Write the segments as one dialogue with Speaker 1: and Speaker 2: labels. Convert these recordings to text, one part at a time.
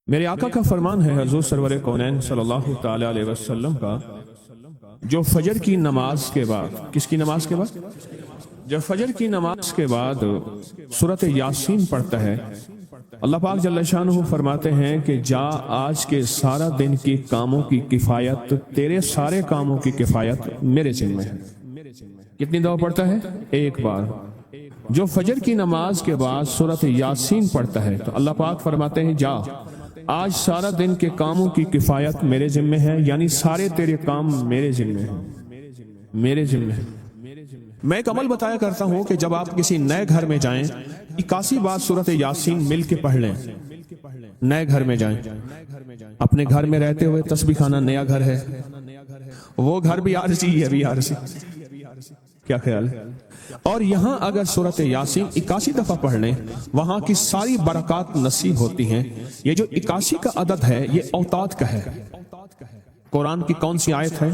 Speaker 1: میرے آقا کا فرمان ہے حضور سرور کونین صلی اللہ تعالی علیہ وسلم کا، جو فجر کی نماز کے بعد، کس کی نماز کے بعد؟ جو فجر کی نماز کے بعد سورۃ یاسین پڑھتا ہے، اللہ پاک جل شانہ فرماتے ہیں کہ جا آج کے سارا دن کی کاموں کی کفایت، تیرے سارے کاموں کی کفایت میرے ذمہ ہے۔ کتنی دفعہ پڑھتا ہے؟ ایک بار۔ جو فجر کی نماز کے بعد سورۃ یاسین پڑھتا ہے تو اللہ پاک فرماتے ہیں جا آج سارا دن کے کاموں کی کفایت میرے ذمہ ہے، یعنی سارے تیرے کام میرے ذمہ ہیں، میرے ذمہ ہیں۔ میں ایک عمل بتایا کرتا ہوں کہ جب آپ کسی نئے گھر میں جائیں 81 بار سورۃ یاسین مل کے پڑھ لیں۔ نئے گھر میں جائیں، اپنے گھر میں رہتے ہوئے تسبیح خانہ نیا گھر ہے، وہ گھر بھی عارضی ہے، بھی عارضی، کیا خیال ہے؟ اور یہاں اگر سورۃ یاسین 81 دفعہ پڑھ لیں، وہاں کی ساری برکات نصیب ہوتی ہیں۔ یہ جو 81 کا عدد ہے یہ اوتاد کا ہے۔ قرآن کی کون سی آیت ہے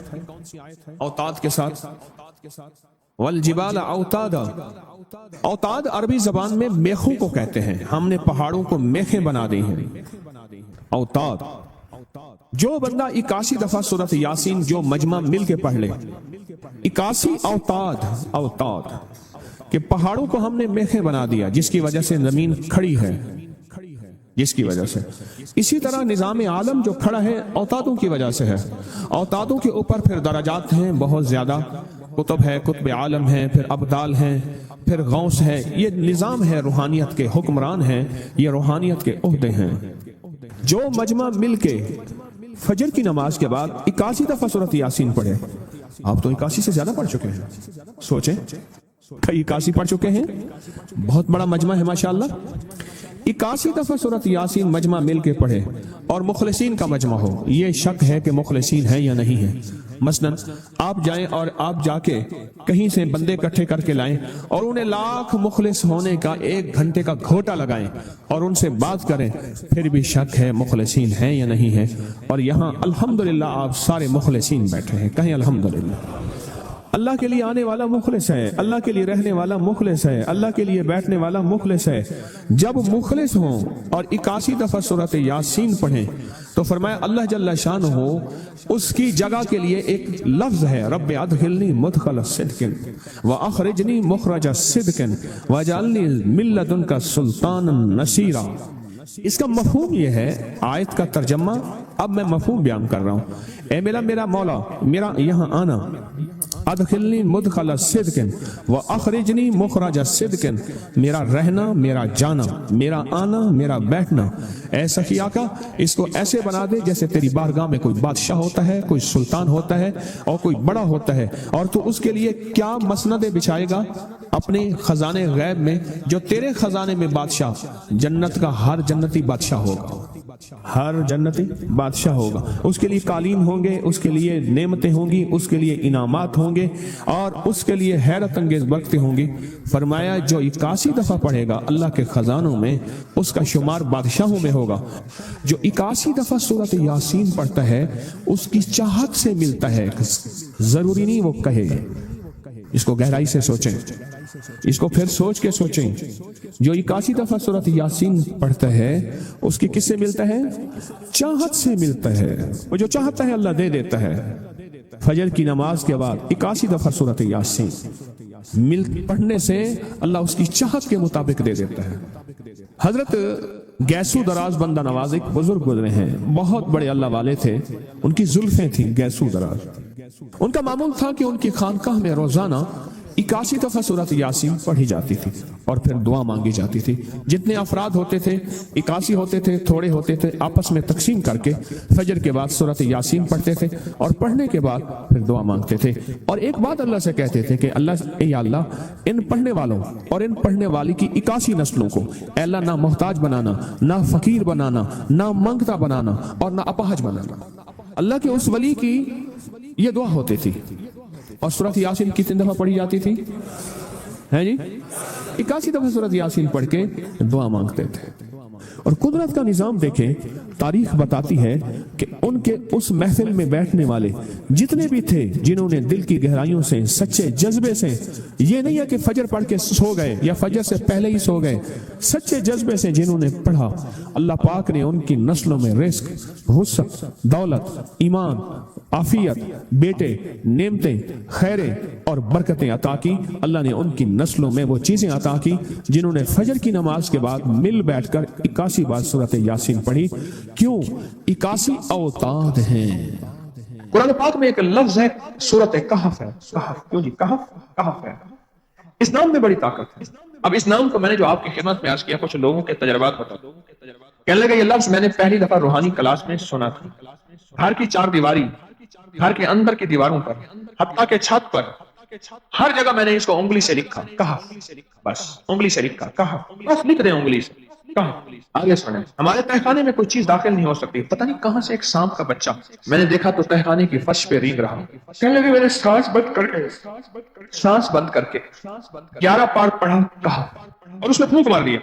Speaker 1: اوتاد کے ساتھ؟ والجبال اوتادا۔ اوتاد عربی زبان میں میخوں کو کہتے ہیں، ہم نے پہاڑوں کو میخیں بنا دی ہیں۔ اوتاد، جو بندہ 81 دفعہ سورۃ یاسین جو مجمع مل کے پڑھ لے، 81 اوتاد کہ پہاڑوں کو ہم نے میخیں بنا دیا، جس کی وجہ سے زمین کھڑی ہے، جس کی وجہ سے۔ اسی طرح نظام عالم جو کھڑا ہے اوتادوں کی وجہ سے ہے۔ اوتادوں کے اوپر پھر درجات ہیں بہت زیادہ، قطب ہے، قطب عالم ہے، پھر ابدال ہیں، پھر غوث ہے۔ یہ نظام ہے، روحانیت کے حکمران ہیں، یہ روحانیت کے عہدے ہیں۔ جو مجمع مل کے فجر کی نماز کے بعد 81 دفعہ سورۃ یاسین پڑھے، آپ تو 81 سے زیادہ پڑھ چکے ہیں، سوچیں، کئی 81 پڑھ چکے ہیں، بہت بڑا مجمع ہے ماشاءاللہ۔ 81 دفعہ سورۃ یاسین مجمع مل کے پڑھے اور مخلصین کا مجمع ہو، یہ شک ہے کہ مخلصین ہیں یا نہیں ہیں۔ مثلاً آپ جائیں اور آپ جا کے کہیں سے بندے اکٹھے کر کے لائیں اور انہیں لاکھ مخلص ہونے کا 1 گھنٹے کا گھوٹا لگائیں اور ان سے بات کریں، پھر بھی شک ہے مخلصین ہیں یا نہیں ہیں۔ اور یہاں الحمدللہ آپ سارے مخلصین بیٹھے ہیں، کہیں الحمدللہ۔ اللہ کے لیے آنے والا مخلص ہے، اللہ کے لیے رہنے والا مخلص ہے، اللہ کے لیے بیٹھنے والا مخلص ہے۔ جب مخلص ہوں اور 81 دفعہ سورۃ یاسین پڑھیں تو فرمایا اللہ جل شانہ اس کی جگہ کے لیے ایک لفظ ہے، رب ادخلنی مدخل صدق واخرجنی مخرج صدق واجعلنی من لدنک سلطانا نصیرا۔ اس کا مفہوم یہ ہے، آیت کا ترجمہ اب میں مفہوم بیان کر رہا ہوں۔ اے میرا مولا، میرا یہاں آنا، ادخلنی مدخل صدق واخرجنی مخرج صدق، میرا رہنا، میرا جانا، میرا آنا، میرا بیٹھنا، اے سخی آقا اس کو ایسے بنا دے جیسے تیری بارگاہ میں کوئی بادشاہ ہوتا ہے، کوئی سلطان ہوتا ہے اور کوئی بڑا ہوتا ہے، اور تو اس کے لیے کیا مسندیں بچھائے گا اپنے خزانے غیب میں، جو تیرے خزانے میں بادشاہ، جنت کا ہر جنتی بادشاہ ہوگا، ہر جنتی بادشاہ ہوگا، اس کے لیے قالین ہوں گے، اس کے لیے نعمتیں ہوں گی، اس کے لیے انعامات ہوں گے اور اس کے لیے حیرت انگیز برکتیں ہوں گی۔ فرمایا جو 81 دفعہ پڑھے گا اللہ کے خزانوں میں اس کا شمار بادشاہوں میں ہوگا۔ جو 81 دفعہ سورۃ یاسین پڑھتا ہے اس کی چاہت سے ملتا ہے، ضروری نہیں وہ کہے۔ اس کو گہرائی سے سوچیں، اس کو پھر سوچ کے سوچیں۔ جو 81 دفعہ سورۃ یاسین پڑھتا ہے اس کی کس سے ملتا ہے؟ چاہت سے ملتا ہے، وہ جو چاہتا ہے اللہ دے دیتا ہے۔ فجر کی نماز کے بعد 81 دفعہ سورۃ یاسین پڑھنے سے اللہ اس کی چاہت کے مطابق دے دیتا ہے۔ حضرت گیسو دراز بندہ نواز ایک بزرگ گزرے ہیں، بہت بڑے اللہ والے تھے، ان کی زلفیں تھیں گیسو دراز۔ ان کا معمول تھا کہ ان کی خانقاہ میں روزانہ 81 دفعہ سورۃ یاسین پڑھی جاتی تھی اور پھر دعا مانگی جاتی تھی۔ جتنے افراد ہوتے تھے 81 ہوتے تھے، تھوڑے ہوتے تھے، آپس میں تقسیم کر کے فجر کے بعد سورۃ یاسین پڑھتے تھے اور پڑھنے کے بعد پھر دعا مانگتے تھے اور ایک بات اللہ سے کہتے تھے کہ یا اللہ ان پڑھنے والوں اور ان پڑھنے والی کی 81 نسلوں کو اے اللہ نہ محتاج بنانا، نہ فقیر بنانا، نہ منگتا بنانا اور نہ اپاہج بنانا۔ اللہ کے اس ولی کی یہ دعا ہوتی تھی۔ اور سورۃ یاسین کتنی دفعہ پڑھی جاتی تھی؟ ہے جی 81 دفعہ سورۃ یاسین پڑھ کے دعا مانگتے تھے۔ اور قدرت کا نظام دیکھیں، تاریخ بتاتی ہے کہ ان کے اس محفل میں بیٹھنے والے جتنے بھی تھے جنہوں نے دل کی گہرائیوں سے سچے جذبے سے، یہ نہیں ہے کہ فجر پڑھ کے سو گئے یا فجر سے پہلے ہی سو گئے، سچے جذبے سے جنہوں نے پڑھا، اللہ پاک نے ان کی نسلوں میں رزق، وسعت، دولت، ایمان، عافیت، بیٹے، نعمتیں، خیریں اور برکتیں عطا کی۔ اللہ نے ان کی نسلوں میں وہ چیزیں عطا کی جنہوں نے فجر کی نماز کے بعد مل بیٹھ کر 81 بار سورۃ یاسین پڑھی۔ کیوں؟ 81 اوتاد ہیں۔
Speaker 2: قرآن پاک میں ایک لفظ ہے سورۃ کہف ہے۔ کہف، کیوں جی کہف؟ کہف ہے۔ اس نام میں بڑی طاقت ہے۔ اب اس نام کو میں نے جو آپ کی خدمت میں عرض کیا، کچھ لوگوں کے تجربات بتا دوں۔ کہنے لگا یہ لفظ میں نے پہلی دفعہ روحانی کلاس میں سنا تھا۔ گھر کی چار دیواری، گھر کے اندر کی دیواروں پر، حتیٰ کہ چھت پر، ہر جگہ میں نے اس کو انگلی سے لکھا، کہف، بس انگلی سے لکھا، کہف، بس لکھ دیں انگلی سے، کہف۔ آگے سنیں، ہمارے تہخانے میں کوئی چیز داخل نہیں ہو سکتی۔ پتہ نہیں کہاں سے ایک سانپ کا بچہ میں نے دیکھا تو تہخانے کی فرش پہ رینگ رہا۔ کہنے لگے میں نے سانس بند کر کے 11 پار پڑھا کہف، اور اس میں پھونک مار دیا۔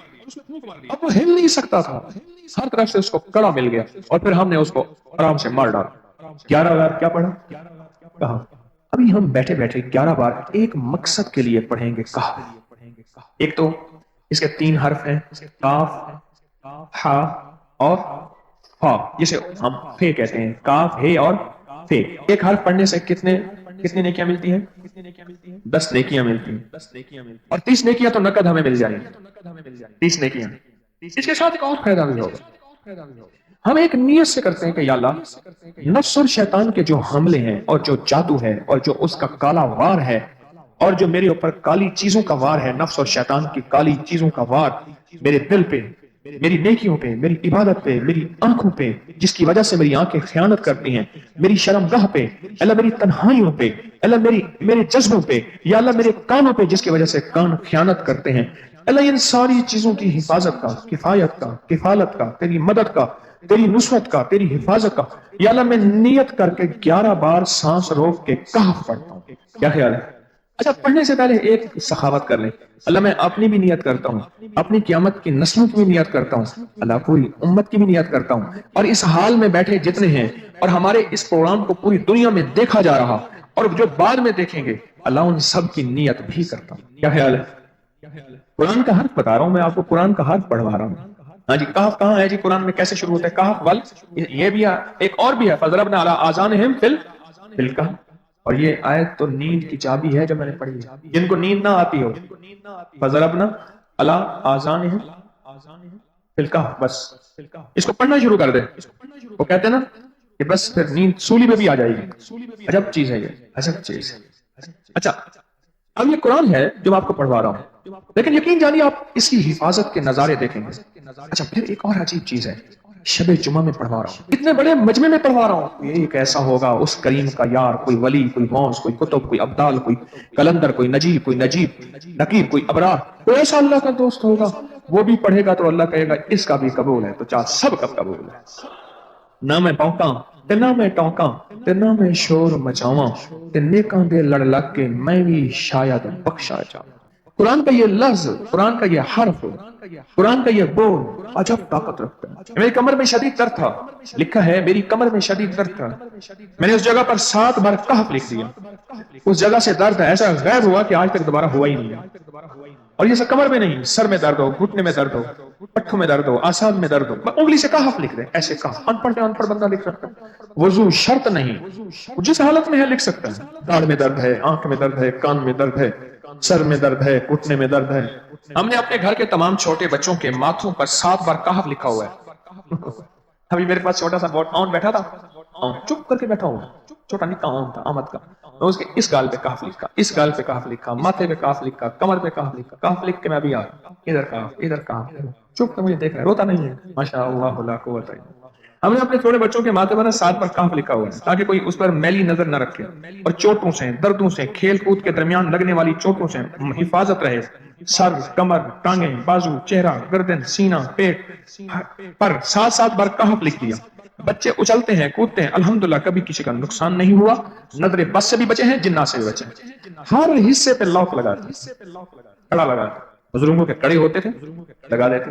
Speaker 2: اب وہ ہل نہیں سکتا تھا، ہر طرف سے اس کو کڑا مل گیا، اور پھر ہم نے اس کو آرام سے مار ڈالا۔ 11 بار کیا پڑھا؟ کہف۔ ابھی ہم بیٹھے بیٹھے 11 بار ایک مقصد کے لیے پڑھیں گے کہف۔ ایک تو اس کے 3 حرف ہیں، کاف، ہا اور فا، جسے ہم فے کہتے ہیں، کاف، ہے اور فے۔ ایک حرف پڑھنے سے کتنی نیکیاں ملتی ہیں؟ 10 نیکیاں ملتی ہیں، اور 30 نیکیاں تو نقد ہمیں مل جائیں گی، 30 نیکیاں۔ اس کے ساتھ ایک اور فائدہ بھی ہوگا، ہم ایک نیت سے کرتے ہیں کہ یا اللہ، نفس اور شیطان کے جو حملے ہیں اور جو جادو ہے اور جو اس کا کالا وار ہے اور جو میرے اوپر کالی چیزوں کا وار ہے، نفس اور شیطان کی کالی چیزوں کا وار میرے دل پہ، میری نیکیوں پہ، میری عبادت پہ، میری آنکھوں پہ، جس کی وجہ سے میری آنکھیں خیانت کرتی ہیں، میری شرمگاہ پہ، اللہ میری تنہائیوں پہ، اللہ میرے جذبوں پہ، یا اللہ میرے کانوں پہ جس کی وجہ سے کان خیانت کرتے ہیں، اللہ ان ساری چیزوں کی حفاظت کا، کفایت کا، کفالت کا، تیری مدد کا، تیری نصرت کا، تیری حفاظت کا، یا اللہ میں نیت کر کے 11 بار سانس روک کے کہف پڑھتا ہوں۔ کیا خیال ہے؟ اچھا، پڑھنے سے پہلے ایک سخاوت کر لیں، اللہ میں اپنی بھی نیت کرتا ہوں، اپنی قیامت کی نسلوں کی بھی نیت کرتا ہوں، اللہ پوری امت کی بھی نیت کرتا ہوں، اور اس حال میں بیٹھے جتنے ہیں اور ہمارے اس پروگرام کو پوری دنیا میں دیکھا جا رہا اور جو بعد میں دیکھیں گے، اللہ ان سب کی نیت بھی کرتا ہوں۔ کیا خیال ہے؟ قرآن کا حرف بتا رہا ہوں میں آپ کو، قرآن کا حرف پڑھوا رہا ہوں۔ ہاں جی، کہف کہاں ہے جی؟ قرآن میں کیسے شروع ہوتا ہے؟ کہف ول، یہ بھی ہے، ایک اور بھی ہے، فضربنا علی آذانہم فی الکہف، اور یہ آیت تو نیند کی چابی ہے جو میں نے پڑھی ہے، جن کو نیند نہ آتی ہو، فضربنا علی آذانہم فی الکہف، بس اس کو پڑھنا شروع کر دے۔ وہ کہتے ہیں نا کہ بس پھر نیند سولی پہ بھی آ جائے گی۔ عجب چیز ہے یہ، عجب چیز ہے۔ اچھا، اب یہ قرآن ہے جو آپ کو پڑھوا رہا ہوں، لیکن یقین جانیے آپ اس کی حفاظت کے نظارے دیکھیں گے۔ اچھا، پھر ایک اور عجیب چیز ہے، شب جمعہ میں پڑھوا رہا ہوں، اتنے بڑے مجمع میں پڑھوا رہا ہوں، یہ کیسا ہوگا اس کریم کا یار، کوئی ولی، کوئی غوث، کوئی کتب، کوئی ابدال، کوئی کلندر، کوئی نجیب، کوئی نجیب، نقیب، کوئی ابرار، کوئی ایسا اللہ کا دوست ہوگا، وہ بھی پڑھے گا تو اللہ کہے گا اس کا بھی قبول ہے، تو چاہ سب کا قبول ہے۔ نہ میں پونکاں تے نہ میں ٹونکاں تے نہ میں شور مچاواں تے نیکاں دے لڑ لگ کے میں بھی شاید بخشا جاواں۔ قرآن کا یہ لفظ، قرآن کا یہ حرف، قرآن کا یہ بول عجب طاقت رکھتا ہے۔ میری کمر میں شدید درد تھا، لکھا ہے میری کمر میں شدید درد تھا، میں نے اس جگہ پر 7 بار کہف لکھ دیا، اس جگہ سے درد ایسا غائب ہوا کہ آج تک دوبارہ ہوا ہی نہیں ہے۔ اور یہ سب کمر میں نہیں، سر میں درد ہو، گھٹنے میں درد ہو، پٹھوں میں درد ہو، آسان میں درد ہو، انگلی سے کہف لکھ دیں، ایسے کہف، ان پڑھ بندہ لکھ سکتا ہے، وضو شرط نہیں، جس حالت میں ہے لکھ سکتا ہے، داڑھ میں درد ہے، آنکھ میں درد ہے، کان میں درد ہے، سر میں درد ہے، گھٹنے میں درد ہے۔ ہم نے اپنے گھر کے تمام چھوٹے بچوں کے ماتھوں پر 7 بار کہف لکھا ہوا ہے۔ ابھی میرے پاس چھوٹا سا آن بیٹھا تھا، چپ کر کے بیٹھا ہوا، چھوٹا نکا آن تھا آمد کا، میں اس کے اس گال پہ کہف لکھا، اس گال پہ کہف لکھا، ماتھے پہ کہف لکھا، کمر پہ کہف لکھا، کہف لکھ کے میں ابھی ادھر کہف، ادھر کہف، چپ کر مجھے دیکھ رہا ہے، روتا نہیں ہے، ماشاء اللہ لا قوت الا باللہ۔ ہم نے اپنے چھوٹے بچوں کے ماتھے پر 7 بار کہف لکھا ہوا ہے تاکہ کوئی اس پر میلی نظر نہ رکھے، اور چوٹوں سے، دردوں سے، کھیل کود کے درمیان لگنے والی چوٹوں سے حفاظت رہے۔ سر، کمر، ٹانگیں، بازو، چہرہ، گردن، سینہ، پیٹ پر 7 بار کہف لکھ دیا۔ بچے اچلتے ہیں، کودتے ہیں، الحمدللہ کبھی کسی کا نقصان نہیں ہوا، نظر بس سے بھی بچے ہیں، جنات سے بھی بچے ہیں۔ ہر حصے پہ لاک لگا دیا، کڑا لگا دیا، بزرگوں کے کڑے ہوتے تھے لگا دیتے،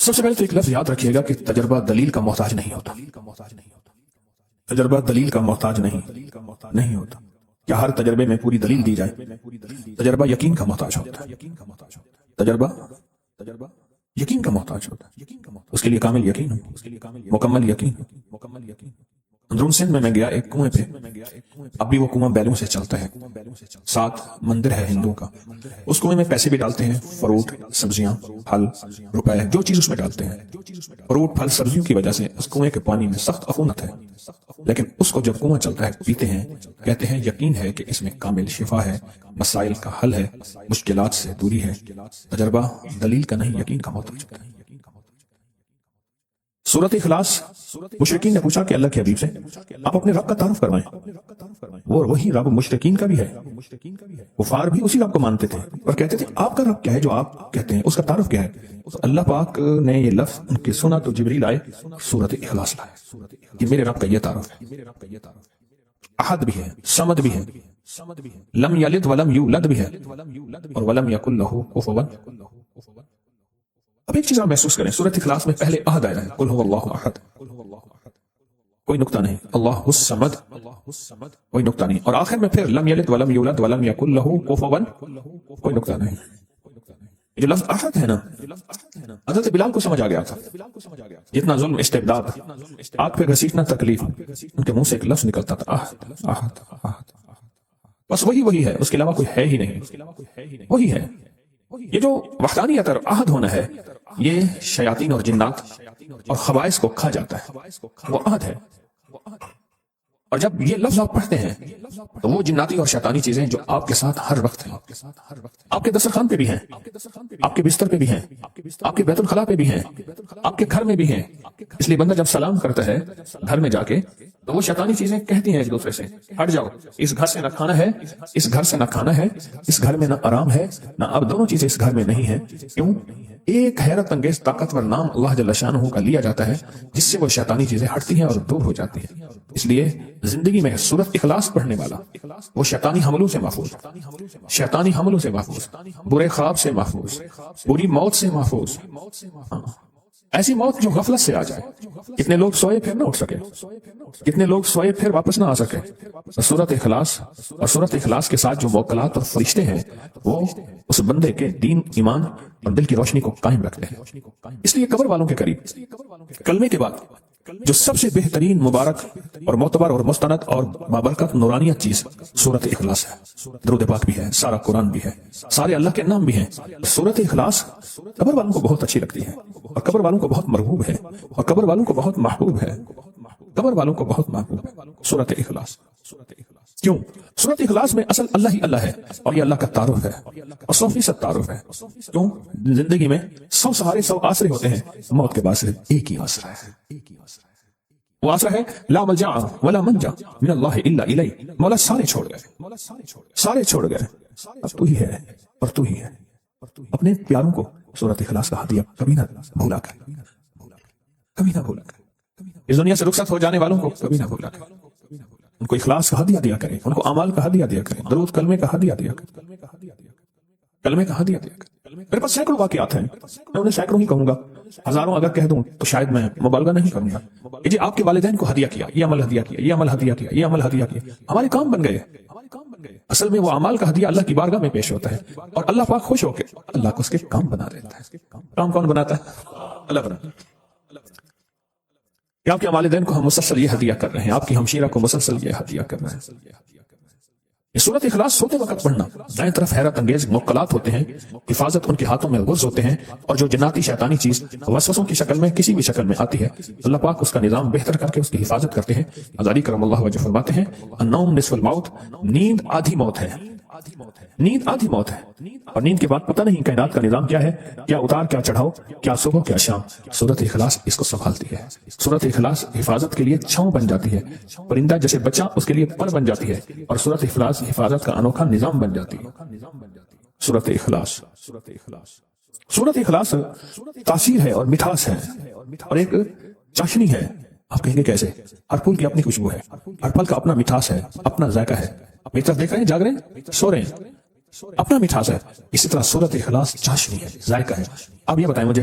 Speaker 1: سب سے پہلے تو ایک لفظ یاد رکھیے گا کہ تجربہ دلیل کا محتاج نہیں ہوتا. تجربہ دلیل کا محتاج نہیں ہوتا. کیا ہر تجربے میں پوری دلیل دی جائے؟ تجربہ یقین کا محتاج ہوتا ہے. تجربہ یقین کا محتاج ہوتا ہے. اس کے لیے کامل یقین ہو، مکمل یقین ہو. اندرون سندھ میں گیا ایک کنویں پہ، اب بھی وہ کنواں بیلوں سے چلتا ہے. 7 مندر ہے ہندوؤں کا. اس کنویں میں پیسے بھی ڈالتے ہیں، فروٹ، سبزیاں، پھل، روپے، جو چیز اس میں ڈالتے ہیں. فروٹ، پھل، سبزیوں کی وجہ سے اس کنویں کے پانی میں سخت عفونت ہے، لیکن اس کو جب کنواں چلتا ہے پیتے ہیں، کہتے ہیں یقین ہے کہ اس میں کامل شفا ہے، مسائل کا حل ہے، مشکلات سے دوری ہے. تجربہ دلیل کا نہیں، یقین کا محتاج ہوتا ہے. سورۃ اخلاص، مشرکین نے پوچھا کہ اللہ کے حبیب سے آپ اپنے رب کا تعارف کروائیں. وہ وہی رب مشرکین کا بھی ہے، کفار بھی اسی رب کو مانتے تھے اور کہتے تھے آپ کا رب کیا ہے جو آپ کہتے ہیں، اس کا تعارف کیا ہے. تو اللہ پاک نے یہ لفظ ان کے سنا تو جبریل آئے، سورۃ اخلاص لائے کہ میرے رب کا یہ تعارف ہے. احد بھی ہے، صمد بھی ہے، لم یلد ولم یولد بھی ہے، اور ولم یکن لہ کفوا. اب ایک چیز آپ محسوس کریں، سورۃ اخلاص میں پہلے عہد آیا ہے، قل هو اللہ احد، کوئی نقطہ نہیں. اللہ الصمد، کوئی نقطہ نہیں. اور آخر میں پھر لم یلد ولم یولد ولم یکن لہ کفوا، کوئی نقطہ نہیں. یہ جو لفظ احد ہے نا، حضرت بلال کو سمجھ آ گیا تھا. جتنا ظلم، استبداد، آگ پہ گھسیٹنا تکلیف، ان کے منہ سے ایک لفظ نکلتا تھا، احد احد احد. بس وہی ہے، اس کے علاوہ کوئی ہے ہی نہیں. وہی ہے. یہ جو وحدانیت اور عہد ہونا ہے، یہ شیاطین اور جنات اور خبائث کو کھا جاتا ہے. وہ عہد ہے. اور جب یہ لفظ آپ پڑھتے ہیں تو وہ جناتی اور شیطانی چیزیں جو آپ کے ساتھ ہر وقت ہیں، آپ کے دسترخوان پہ بھی ہیں، آپ کے بستر پہ بھی ہیں، آپ کے بیت الخلاء پہ بھی ہیں، آپ کے گھر میں بھی ہیں. اس لیے بندہ جب سلام کرتا ہے گھر میں جا کے تو وہ شیطانی چیزیں کہتی ہیں ایک دوسرے سے، ہٹ جاؤ، اس گھر سے نہ کھانا ہے، اس گھر سے نہ کھانا ہے، اس گھر میں نہ آرام ہے، نہ اب دونوں چیزیں اس گھر میں نہیں ہیں. کیوں؟ ایک حیرت انگیز طاقتور نام اللہ جل شانہ کا لیا جاتا ہے جس سے وہ شیطانی چیزیں ہٹتی ہیں اور دور ہو جاتی ہیں. اس لیے زندگی میں سورۃ اخلاص پڑھنے والا وہ شیطانی حملوں سے محفوظ، شیطانی حملوں سے محفوظ، برے خواب سے محفوظ، بری موت سے محفوظ. ایسی موت جو غفلت سے آ جائے. کتنے لوگ سوئے پھر نہ اٹھ سکے، کتنے لوگ سوئے پھر واپس نہ آ سکے. سورۃ اخلاص اور سورۃ اخلاص کے ساتھ جو موکلات اور فرشتے ہیں وہ اس بندے کے دین، ایمان اور دل کی روشنی کو قائم رکھتے ہیں. اس لیے قبر والوں کے قریب کلمے کے بعد جو سب سے بہترین، مبارک اور معتبر اور مستند اور بابرکت نورانیت چیز سورۃ اخلاص ہے. درود پاک بھی ہے، سارا قرآن بھی ہے، سارے اللہ کے نام بھی ہیں. سورۃ اخلاص قبر والوں کو بہت اچھی لگتی ہے اور قبر والوں کو بہت مرغوب ہے اور قبر والوں کو بہت محبوب ہے. قبر والوں کو بہت محبوب ہے سورۃ اخلاص. کیوں؟ سورۃ اخلاص میں اصل اللہ ہی اللہ ہے اور یہ اللہ کا تعارف ہے اور 100% تعارف ہے. کیوں؟ زندگی میں 100 سہارے، 100 آسرے ہوتے ہیں، موت کے بعد صرف ایک ہی آسرا ہے. وہ آسرا ہے لا ملجا ولا منجا من اللہ الا الیہ. مولا سارے چھوڑ گئے، سارے چھوڑ گئے، اب تو ہی ہے اور تو ہی ہے. اپنے پیاروں کو سورۃ اخلاص کا ہدیہ کبھی نہ بھولا کر، کبھی نہ بھولا کر. اس دنیا سے رخصت ہو جانے والوں کو کبھی نہ بھولا کر. ان کو اخلاص کا ہدیہ دیا کرے، ان کو اعمال کا ہدیہ دیا کرے، درود کلمے کا ہدیہ دیا کرے، کلمے کا ہدیہ دیا کرے. میرے پاس سینکڑوں واقعات ہیں، میں انہیں سینکڑوں ہی کہوں گا. ہزاروں اگر کہہ دوں تو شاید میں مبالغہ نہیں کروں گا. جی آپ کے والدین کو ہدیہ کیا، یہ عمل ہدیہ کیا، یہ عمل ہدیہ کیا، یہ عمل ہدیہ کیا، ہمارے کام بن گئے. اصل میں وہ اعمال کا ہدیہ اللہ کی بارگاہ میں پیش ہوتا ہے اور اللہ پاک خوش ہو کے اللہ کو اس کے کام بنا دیتا ہے. کام کون بناتا ہے؟ اللہ بناتا ہے. کہ آپ کے والدین کو ہم مسلسل یہ ہدیہ کر رہے ہیں، آپ کی ہمشیرہ کو مسلسل یہ ہدیہ کر رہے ہیں. یہ سورۃ اخلاص سوتے وقت پڑھنا. دائیں طرف حیرت انگیز موکلات ہوتے ہیں، حفاظت ان کے ہاتھوں میں غرض ہوتے ہیں، اور جو جناتی شیطانی چیز وسوسوں کی شکل میں کسی بھی شکل میں آتی ہے اللہ پاک اس کا نظام بہتر کر کے اس کی حفاظت کرتے ہیں. غزالی کرم اللہ وجہ فرماتے ہیں النوم نصف الموت، نیند آدھی موت ہے. نیند آدھی موت ہے اور نیند کے بعد پتہ نہیں کائنات کا نظام کیا ہے، کیا اتار کیا چڑھاؤ، کیا صبح کیا شام. سورۃ اخلاص اس کو سنبھالتی ہے. سورۃ اخلاص حفاظت کے لیے چھاؤں بن جاتی ہے، پرندہ جیسے بچہ اس کے لیے پر بن جاتی ہے، اور سورۃ اخلاص حفاظت کا انوکھا نظام بن جاتی ہے. سورۃ اخلاص، سورۃ اخلاص تاثیر ہے اور مٹھاس ہے اور ایک چاشنی ہے. آپ کہیں گے کیسے؟ ہر پھول کی اپنی خوشبو ہے، ہر پھل کا اپنا مٹھاس ہے، اپنا ذائقہ ہے. میری طرف دیکھ رہے ہیں، جاگ رہے ہیں، سو رہے ہیں، اپنا مٹھاس ہے. اسی طرح سورۃ اخلاص چاشنی ہے، ذائقہ ہے. اب یہ بتائیں مجھے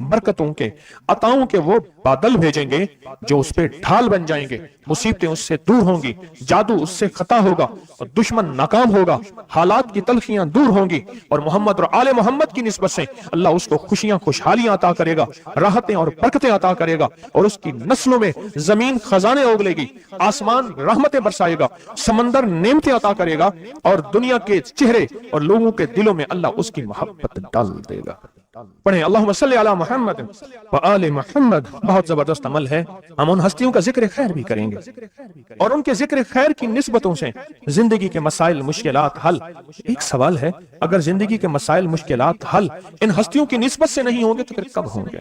Speaker 2: برکتوں کے، عطاؤں کے وہ بادل بھیجیں گے جو اس پہ ڈھال بن جائیں گے، مصیبتیں اس سے دور ہوں گی، جادو اس سے خطا ہوگا اور دشمن ناکام ہوگا، حالات کی تلخیاں دور ہوں گی، اور محمد اور آل محمد کی نسبت سے اللہ اس کو خوشیاں خوشحالیاں عطا کرے گا، راحتیں اور برکتیں عطا کرے گا، اور اس کی نسلوں میں زمین خزانے اگلے گی، آسمان رحمتیں برسائے گا، سمندر نعمتیں عطا کرے گا، اور دنیا کے چہرے اور لوگوں کے دلوں میں اللہ اس کی محبت ڈال دے گا۔ پڑھیں اللہم صلی علی محمد وآل محمد۔ بہت زبردست عمل ہے، ہم ان ہستیوں کا ذکر خیر بھی کریں گے اور ان کے ذکر خیر کی نسبتوں سے زندگی کے مسائل مشکلات حل۔ ایک سوال ہے، اگر زندگی کے مسائل مشکلات حل ان ہستیوں کی نسبت سے نہیں ہوں گے تو پھر کب ہوں گے؟